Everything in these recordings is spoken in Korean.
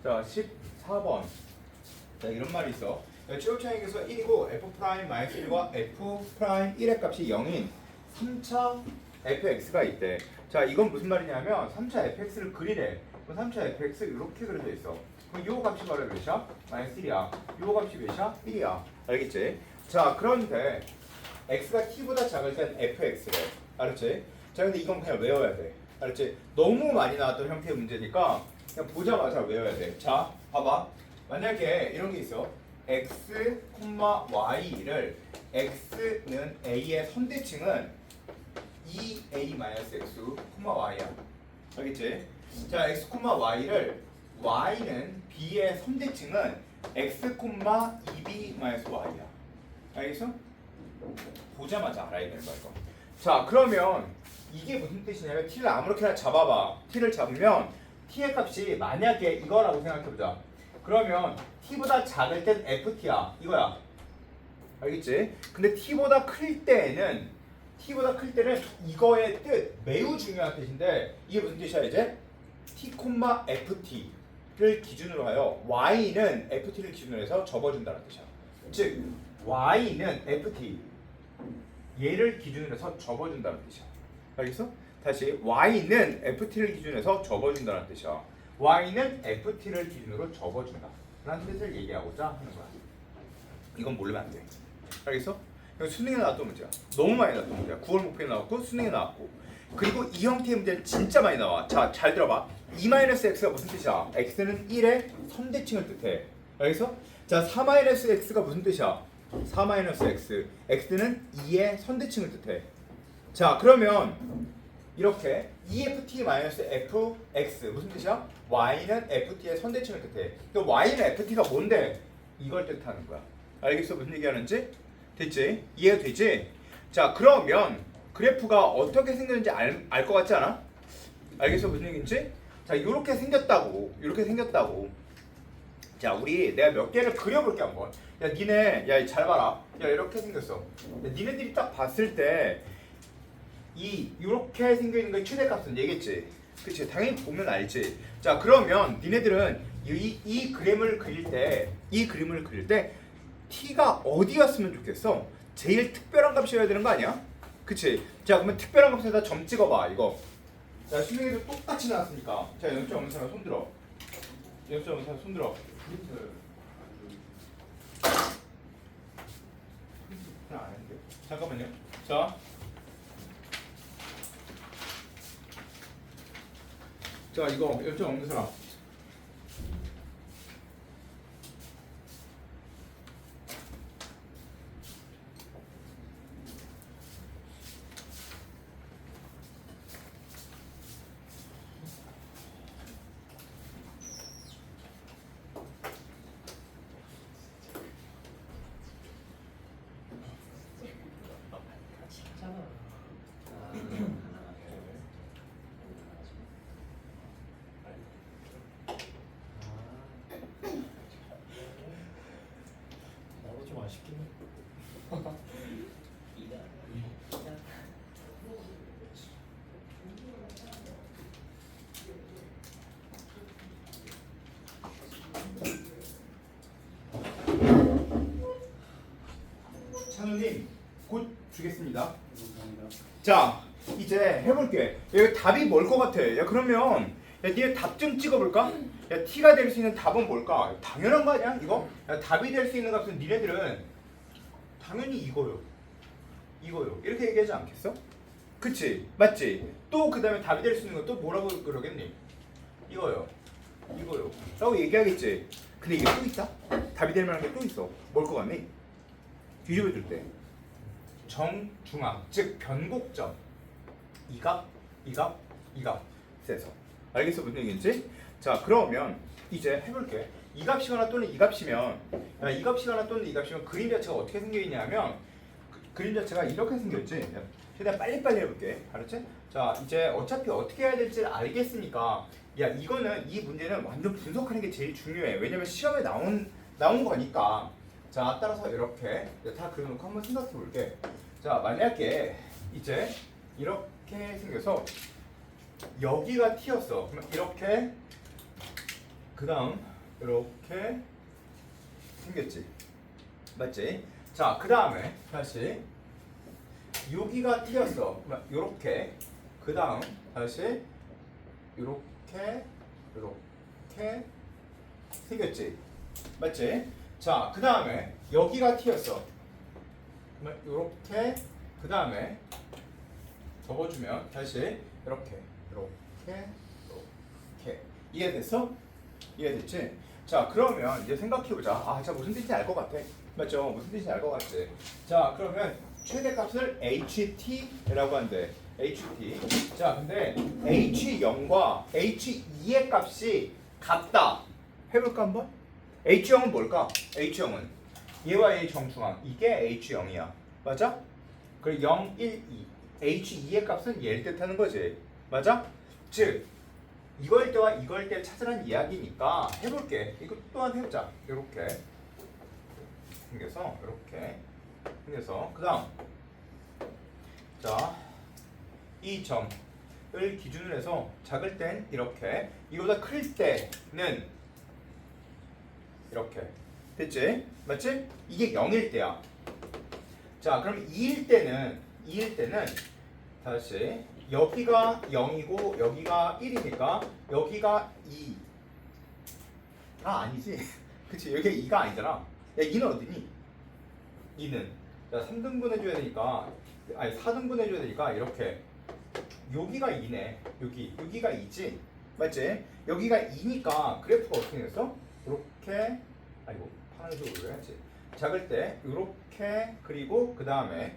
자, 14번. 자, 이런 말이 있어. 최고차익에서 1이고 f'-1과 f'1의 값이 0인 3차 fx가 있대. 자, 이건 무슨 말이냐면 3차 fx를 그리래. 그럼 3차 fx 이렇게 그려져 있어. 그럼 요 값이 바로 몇이야? -1이야. 요 값이 몇이야? 1이야. 알겠지? 자, 그런데 x가 t보다 작을 땐 fx래. 알았지? 자, 근데 이건 그냥 외워야 돼. 알았지? 너무 많이 나왔던 형태의 문제니까 그냥 보자마자 외워야 돼. 자, 봐봐. 만약에 이런 게 있어. x, y를 x는 a의 선대칭은 2a-x, y야. 알겠지? 자, x, y를 y는 b의 선대칭은 x, 2b-y야. 알겠어? 보자마자 알아야 되는 거야, 이거. 자, 그러면 이게 무슨 뜻이냐면 t를 아무렇게나 잡아봐. t를 잡으면 t의 값이 만약에 이거라고 생각해보자. 그러면 t보다 작을 땐 ft야. 이거야. 알겠지? 근데 t보다 클 때는 이거의 뜻, 매우 중요한 뜻인데 이게 무슨 뜻이야 이제? t, ft를 기준으로 하여 y는 ft를 기준으로 해서 접어준다는 뜻이야. 즉 y는 ft 얘를 기준으로 해서 접어준다는 뜻이야. 알겠어? 다시 y는 ft를 기준으로 해서 접어준다는 뜻이야. y는 ft를 기준으로 접어준다 라는 뜻을 얘기하고자 하는 거야. 이건 모르면 안 돼. 알겠어? 이거 수능에 나왔던 문제야. 너무 많이 나왔던 문제야. 9월 목표에 나왔고 수능에 나왔고. 그리고 이 형태의 문제는 진짜 많이 나와. 자, 잘 들어봐. 2-x가 무슨 뜻이야? x는 1의 선대칭을 뜻해. 알겠어? 자, 4-x가 무슨 뜻이야? 4-x. x는 2의 선대칭을 뜻해. 자, 그러면 이렇게 EFT-FX 무슨 뜻이야? Y는 FT의 선대칭을 뜻해. 또 Y는 FT가 뭔데? 이걸 뜻하는 거야. 알겠어? 무슨 얘기하는지? 됐지? 이해가 되지? 자, 그러면 그래프가 어떻게 생겼는지 알 것 같지 않아? 알겠어? 무슨 얘기인지? 자, 이렇게 생겼다고. 자, 우리 내가 몇 개를 그려볼게 한번. 야, 니네, 야, 잘 봐라. 야, 이렇게 생겼어. 야, 니네들이 딱 봤을 때 이렇게 생겨있는 게 최대값은 얘겠지. 그치? 당연히 보면 알지. 자, 그러면 니네들은 이 그림을 그릴 때 t가 어디였으면 좋겠어? 제일 특별한 값이어야 되는 거 아니야? 그치? 자, 그러면 특별한 값에다 점 찍어봐. 이거. 자, 수능에도 똑같이 나왔으니까. 자, 연습 없는 사람 손 들어. 연습 없는 사람 손 들어. 안 했는데. 잠깐만요. 자. 자, 이거 연습 없는 사람. 나도 좀 아쉽긴 해. 찬우님 곧 주겠습니다. 자, 이제 해볼게. 여기 답이 뭘 것 같아? 야, 그러면 야, 니네 답 좀 찍어볼까? 야, t가 될 수 있는 답은 뭘까? 당연한 거 아니야? 이거? 야, 답이 될 수 있는 값은 니네들은 당연히 이거요. 이렇게 얘기하지 않겠어? 그치? 맞지? 또 그 다음에 답이 될 수 있는 건 또 뭐라고 그러겠니? 이거요. 라고 얘기하겠지? 근데 이게 또 있다? 답이 될 만한 게 또 있어. 뭘 것 같니? 뒤집어 줄 때 정중앙, 즉 변곡점 이 값 세서 알겠어? 무슨 얘기인지? 자, 그러면 이제 해볼게. 이 값이거나 또는 이 값이면 이 값이거나 또는 이 값이면 그림 자체가 어떻게 생겨있냐면 그림 자체가 이렇게 생겼지. 최대한 빨리빨리 해볼게. 알았지? 자, 이제 어차피 어떻게 해야 될지 알겠으니까 야, 이 문제는 완전 분석하는 게 제일 중요해. 왜냐면 시험에 나온 거니까. 자, 따라서 이렇게 다 그려놓고 한번 생각해 볼게. 자, 만약에 이제 이렇게 생겨서 여기가 t였어. 그러면 이렇게 그 다음 이렇게 생겼지. 맞지? 자, 그 다음에 다시 여기가 튀었어. 요렇게. 그 다음 다시 요렇게 요렇게 생겼지. 맞지? 자, 그 다음에 여기가 튀었어. 요렇게. 그 다음에 접어주면 다시 이렇게 이렇게 이렇게. 이해됐어? 이해됐지? 자, 그러면 이제 생각해보자. 아, 자, 무슨 뜻인지 알 것 같아. 맞죠? 무슨 뜻인지 알 것 같지? 자, 그러면 최대값을 HT라고 한대. HT. 자, 근데 H0과 H2의 값이 같다. 해볼까 한번? H0은 뭘까? H0은 얘와 얘의 정수항. 이게 H0이야. 맞아? 그리고 0, 1, 2. H2의 값은 얘를 뜻하는 거지. 맞아? 즉 이거일 때와 이거일 때 찾으라는 이야기니까 해볼게. 이거 또한 해보자. 이렇게 생겨서 이렇게 생겨서 그 다음 자, 이 점을 기준으로 해서 작을 땐 이렇게, 이거보다 클 때는 이렇게. 됐지? 맞지? 이게 0일 때야. 자, 그럼 2일 때는 다시 여기가 0이고 여기가 1이니까 여기가 2. 아, 아니지. 그치, 여기가 2가 아니잖아. 야, 2는 어디니? 2는 자, 3등분 해줘야 되니까, 아니 4등분 해줘야 되니까 이렇게 여기가 2네. 여기가 2지. 맞지? 여기가 2니까 그래프가 어떻게 됐어? 이렇게, 아이고 파란색으로 해야지. 작을 때 이렇게, 그리고 그 다음에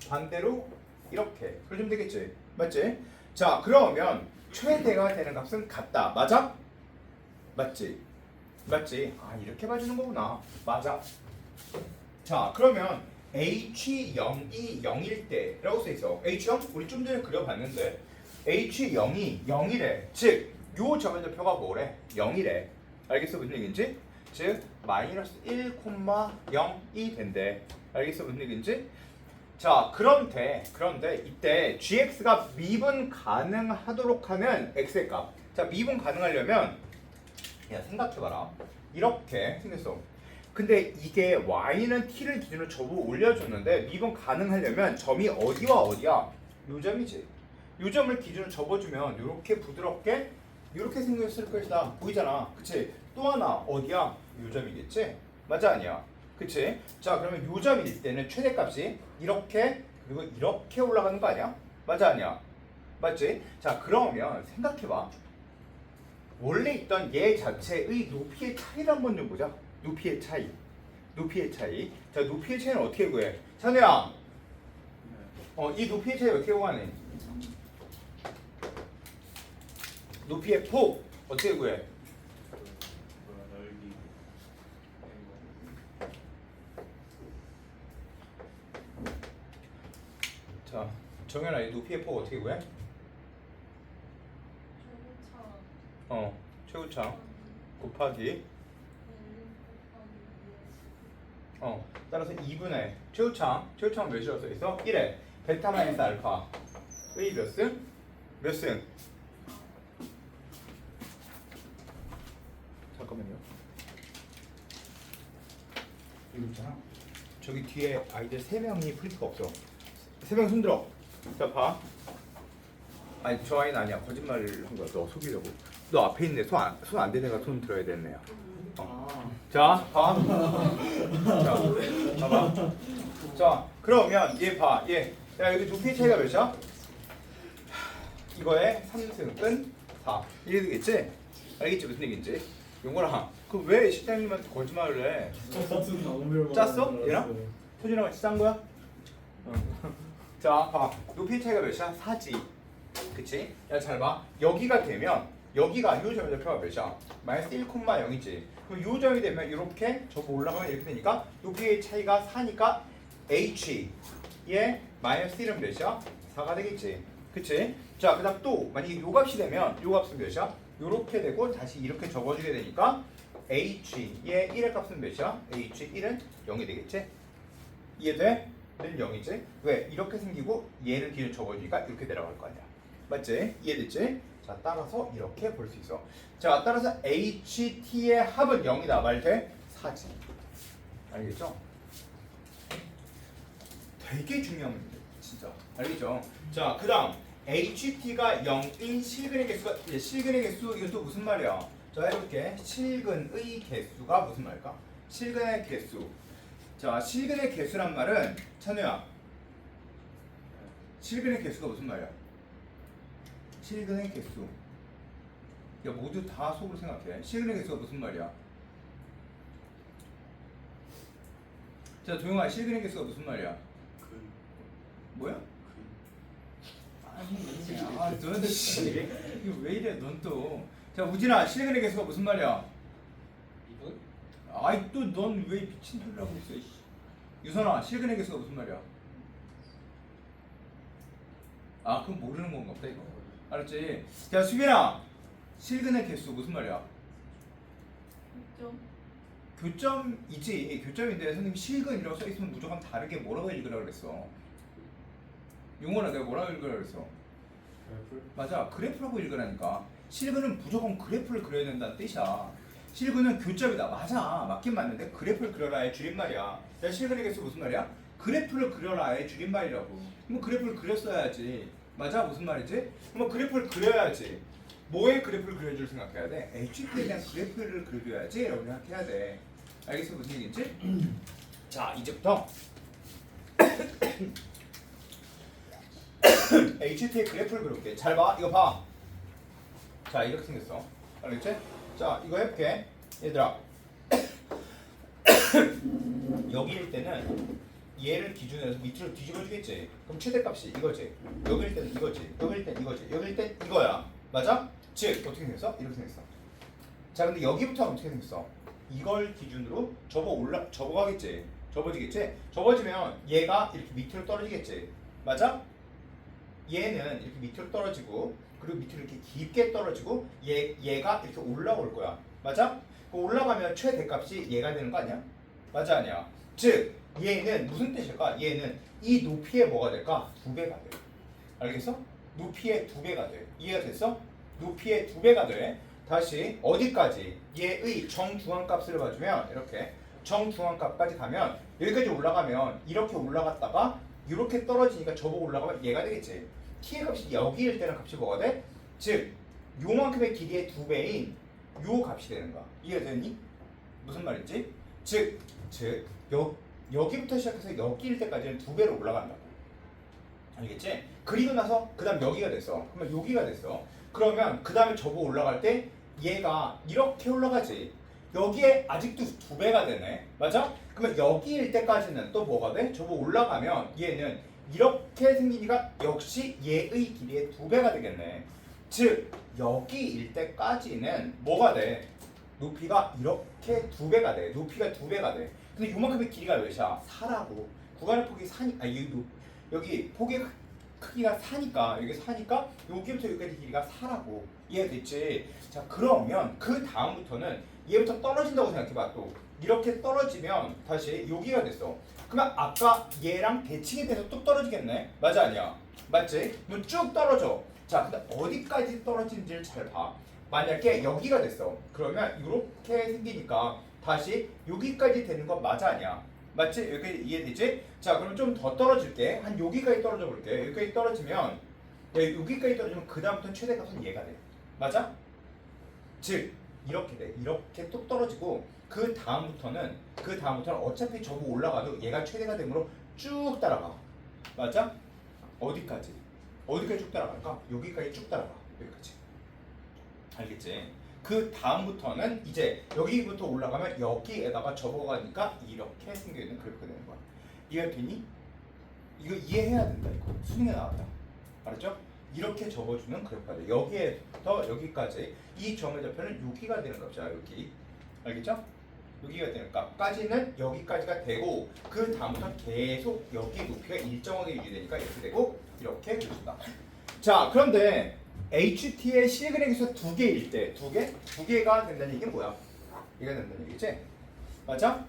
반대로 이렇게 그러시면 되겠지. 맞지? 자, 그러면 최대가 되는 값은 같다. 맞아? 맞지? 맞지? 아, 이렇게 봐주는 거구나. 맞아. 자, 그러면 H0이 0일 때라고 써있어. H0? 우리 좀 전에 그려봤는데 H0이 0이래. 즉, 요 점의 표가 뭐래? 0이래. 알겠어? 무슨 얘기인지? 즉, 마이너스 1,0이 된대. 알겠어? 무슨 얘기인지? 자, 그런데 이때 gx가 미분 가능하도록 하는 x의 값. 자, 미분 가능하려면 야, 생각해봐라. 이렇게 생겼어. 근데 이게 y는 t를 기준으로 접어 올려줬는데 미분 가능하려면 점이 어디와 어디야? 요 점이지. 요 점을 기준으로 접어주면 이렇게 부드럽게 이렇게 생겼을 것이다. 보이잖아. 그치? 또 하나 어디야? 요 점이겠지? 맞아, 아니야? 그치? 자, 그러면 요 점일 때는 최대값이 이렇게 그리고 이렇게 올라가는 거 아니야? 맞아, 아니야? 맞지? 자, 그러면 생각해봐. 원래 있던 얘 자체의 높이의 차이를 한번 좀 보자. 높이의 차이. 자, 높이의 차이는 어떻게 구해? 찬우야, 이 높이의 차이 어떻게 구하니? 높이의 폭 어떻게 구해? 넓이 자, 정연아, 이 높이의 폭 어떻게 구해? 최고차 곱하기 따라서 2분의 최고차는 몇이라고 써있어? 1에 베타 마이너스 알파 의 몇 승? 몇 승? 잠깐만요. 이거 있잖아. 저기 뒤에 아이들 3명이 프린트가 없어. 3명 손들어. 자, 봐. 아니, 저 아이는 아니야. 거짓말을 한 거야. 너 속이려고. 너 앞에 있네. 손 안 되는 애가 손 들어야 되는 애야. 자, 봐. 자, 봐봐. 자, 그러면 얘 봐. 얘. 야, 여기 높이 차이가 몇이야? 이거에 3승은 4. 이래 되겠지? 알겠지? 무슨 얘기인지? 용거랑 그 왜 실장님한테 거짓말을 해? 짰어? 얘랑? 소진아 같이 짠 거야? 자, 봐봐. 높이 차이가 몇이야? 4지. 그치? 야, 잘 봐. 여기가 되면 여기가 요 점의 표가 몇이야? 마이너스 1,0이지. 그럼 요 점이 되면 이렇게 저거 올라가면 이렇게 되니까 높이의 차이가 4니까 h의 마이너스 1은 몇이야? 4가 되겠지. 그치? 자, 그 다음 또 만약에 요 값이 되면 요 값은 몇이야? 요렇게 되고 다시 이렇게 적어주게 되니까 h의 1의 값은 몇이야? h1은 0이 되겠지? 이해돼? 는 0이지? 왜? 이렇게 생기고 얘를 기준 적어주니까 이렇게 내려갈 거 아니야. 맞지? 이해됐지? 자, 따라서 이렇게 볼 수 있어. 자, 따라서 HT의 합은 0이다. 말 돼? 4지. 알겠죠? 되게 중요한 문제, 진짜. 알겠죠? 자, 그 다음 HT가 0인 실근의 개수가 실근의 개수 이건 또 무슨 말이야? 자, 해볼게. 실근의 개수가 무슨 말일까? 실근의 개수. 자, 실근의 개수란 말은 찬우야. 실근의 개수가 무슨 말이야? 실근의 개수. 야, 모두 다 속으로 생각해. 실근의 개수가 무슨 말이야? 자, 조용아, 실근의 개수가 무슨 말이야? 뭐야? 아니, 너는 씨, 이거 왜 이래, 넌 또. 자, 우진아, 실근의 개수가 무슨 말이야? 이분? 아이, 또 넌 왜 미친 소리를 하고 있어, 씨. 유선아, 실근의 개수가 무슨 말이야? 아, 그럼 모르는 건가 보다, 이거. 알았지? 자, 수빈아, 실근의 개수 무슨 말이야? 교점이지. 교점인데 선생님 실근이라고 써있으면 무조건 다르게 뭐라고 읽으라고 그랬어? 용어나 내가 뭐라고 읽으라고 그랬어? 그래프? 맞아, 그래프라고 읽으라니까. 실근은 무조건 그래프를 그려야 된다는 뜻이야. 실근은 교점이다. 맞아, 맞긴 맞는데 그래프를 그려라의 줄임말이야. 야, 실근의 개수 무슨 말이야? 그래프를 그려라의 줄임말이라고. 뭐 그래프를 그렸어야지. 맞아, 무슨 말이지? 뭐 그래프를 그려야지. 뭐의 그래프를 그려줄 생각해야 돼? HT에 대한 그래프를 그려줘야지 라고 생각해야 돼. 알겠어? 무슨 얘기인지? 자, 이제부터 HT의 그래프를 그려볼게. 잘 봐, 이거 봐. 자, 이렇게 생겼어. 알겠지? 자, 이거 해볼게. 얘들아, 여기일 때는 얘를 기준으로 해서 밑으로 뒤집어 주겠지. 그럼 최대값이 이거지. 여기일 때는 이거지. 여기일 땐 이거지. 여기일 땐 이거야. 맞아? 즉 어떻게 생겼어? 이렇게 생겼어. 자, 근데 여기부터 어떻게 생겼어? 이걸 기준으로 접어가겠지. 접어지겠지? 접어지면 얘가 이렇게 밑으로 떨어지겠지. 맞아? 얘는 이렇게 밑으로 떨어지고, 그리고 밑으로 이렇게 깊게 떨어지고, 얘가 이렇게 올라올 거야. 맞아? 올라가면 최대값이 얘가 되는 거 아니야? 맞아, 아니야? 즉 얘는 무슨 뜻일까? 얘는 이 높이의 뭐가 될까? 2배가 돼. 알겠어? 높이의 2배가 돼. 이해가 됐어? 높이의 2배가 돼. 다시 어디까지? 얘의 정중앙값을 봐주면 이렇게 정중앙값까지 가면 여기까지 올라가면 이렇게 올라갔다가 이렇게 떨어지니까 저보고 올라가면 얘가 되겠지. t의 값이 여기일 때는 값이 뭐가 돼? 즉 요만큼의 길이의 2배인 요 값이 되는 거야. 이해되니? 무슨 말인지? 즉 여기부터 시작해서 여기일 때까지는 2배로 올라간다고. 알겠지? 그리고 나서 그 다음 여기가 됐어. 그러면 여기가 됐어. 그러면 그 다음에 저거 올라갈 때 얘가 이렇게 올라가지. 여기에 아직도 2배가 되네. 맞아? 그러면 여기일 때까지는 또 뭐가 돼? 저거 올라가면 얘는 이렇게 생기니까 역시 얘의 길이의 2배가 되겠네. 즉 여기일 때까지는 뭐가 돼? 높이가 이렇게 2배가 돼. 높이가 2배가 돼. 근데 요만큼의 길이가 몇이야? 4라고. 구간의 폭이 4니, 여기 폭의 크기가 4니까, 여기 4니까 여기부터 여기까지 길이가 4라고. 이해됐지? 자, 그러면 그 다음부터는 얘부터 떨어진다고 생각해봐. 또 이렇게 떨어지면 다시 여기가 됐어. 그러면 아까 얘랑 대칭이 돼서 뚝 떨어지겠네? 맞아, 아니야? 맞지? 그럼 쭉 떨어져. 자, 근데 어디까지 떨어지는지를 잘 봐. 만약에 여기가 됐어. 그러면 이렇게 생기니까 다시 여기까지 되는 건 맞아, 아니야? 맞지? 여기 이해되지? 자, 그럼 좀 더 떨어질게. 한 여기까지 떨어져 볼게. 여기까지 떨어지면, 여기까지 떨어지면 그 다음부터는 최대값은 얘가 돼. 맞아? 즉 이렇게 돼. 이렇게 뚝 떨어지고 그 다음부터는 어차피 저거 올라가도 얘가 최대가 되므로 쭉 따라가. 맞아? 어디까지? 어디까지 쭉 따라갈까? 여기까지 쭉 따라가. 여기까지. 알겠지? 그 다음부터는 이제 여기부터 올라가면 여기에다가 접어가니까 이렇게 생겨있는 그래프가 되는 거야. 이해가 되니? 이거 이해해야 된다. 이거 수능에 나왔다. 알았죠? 이렇게 접어주는 그래프가 돼. 여기에부터 여기까지 이 점의 좌표는 여기가 되는 값이야. 여기. 알겠죠? 여기가 되는 값까지는 여기까지가 되고 그 다음부터 계속 여기 높이가 일정하게 유지되니까 이렇게 되고 이렇게 그려준다. 자, 그런데 HT의 실근의 개수가 2개일 때 2개가 된다는 얘기는 뭐야? 얘가 된다는 얘기지? 맞아?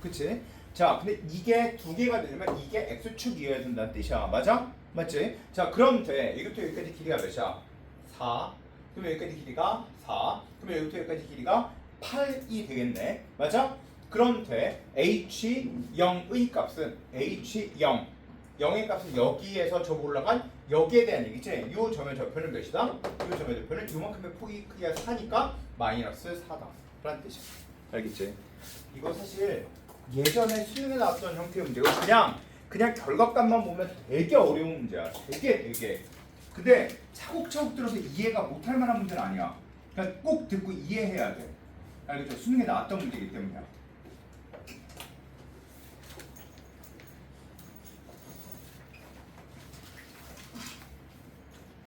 그치? 자, 근데 이게 2개가 되려면 이게 X축이어야 된다는 뜻이야. 맞아? 맞지? 자, 그럼 돼. 이것도 여기까지 길이가 몇이야? 4. 그럼 여기까지 길이가 4. 그럼 여기부터 여기까지 길이가 8이 되겠네. 맞아? 그런데 h0의 값은 h0 0의 값은 여기에서 저 올라간 여기에 대한 얘기지. 이 점의 좌표는 몇이다? 이 점의 좌표는 이만큼의 폭이 크기가 4니까 마이너스 4다 라는 뜻이야. 알겠지? 이거 사실 예전에 수능에 나왔던 형태의 문제고 그냥 결과값만 보면 되게 어려운 문제야. 되게. 근데 차곡차곡 들어서 이해가 못할 만한 문제는 아니야. 그러니까 꼭 듣고 이해해야 돼. 알겠죠? 수능에 나왔던 문제이기 때문이야.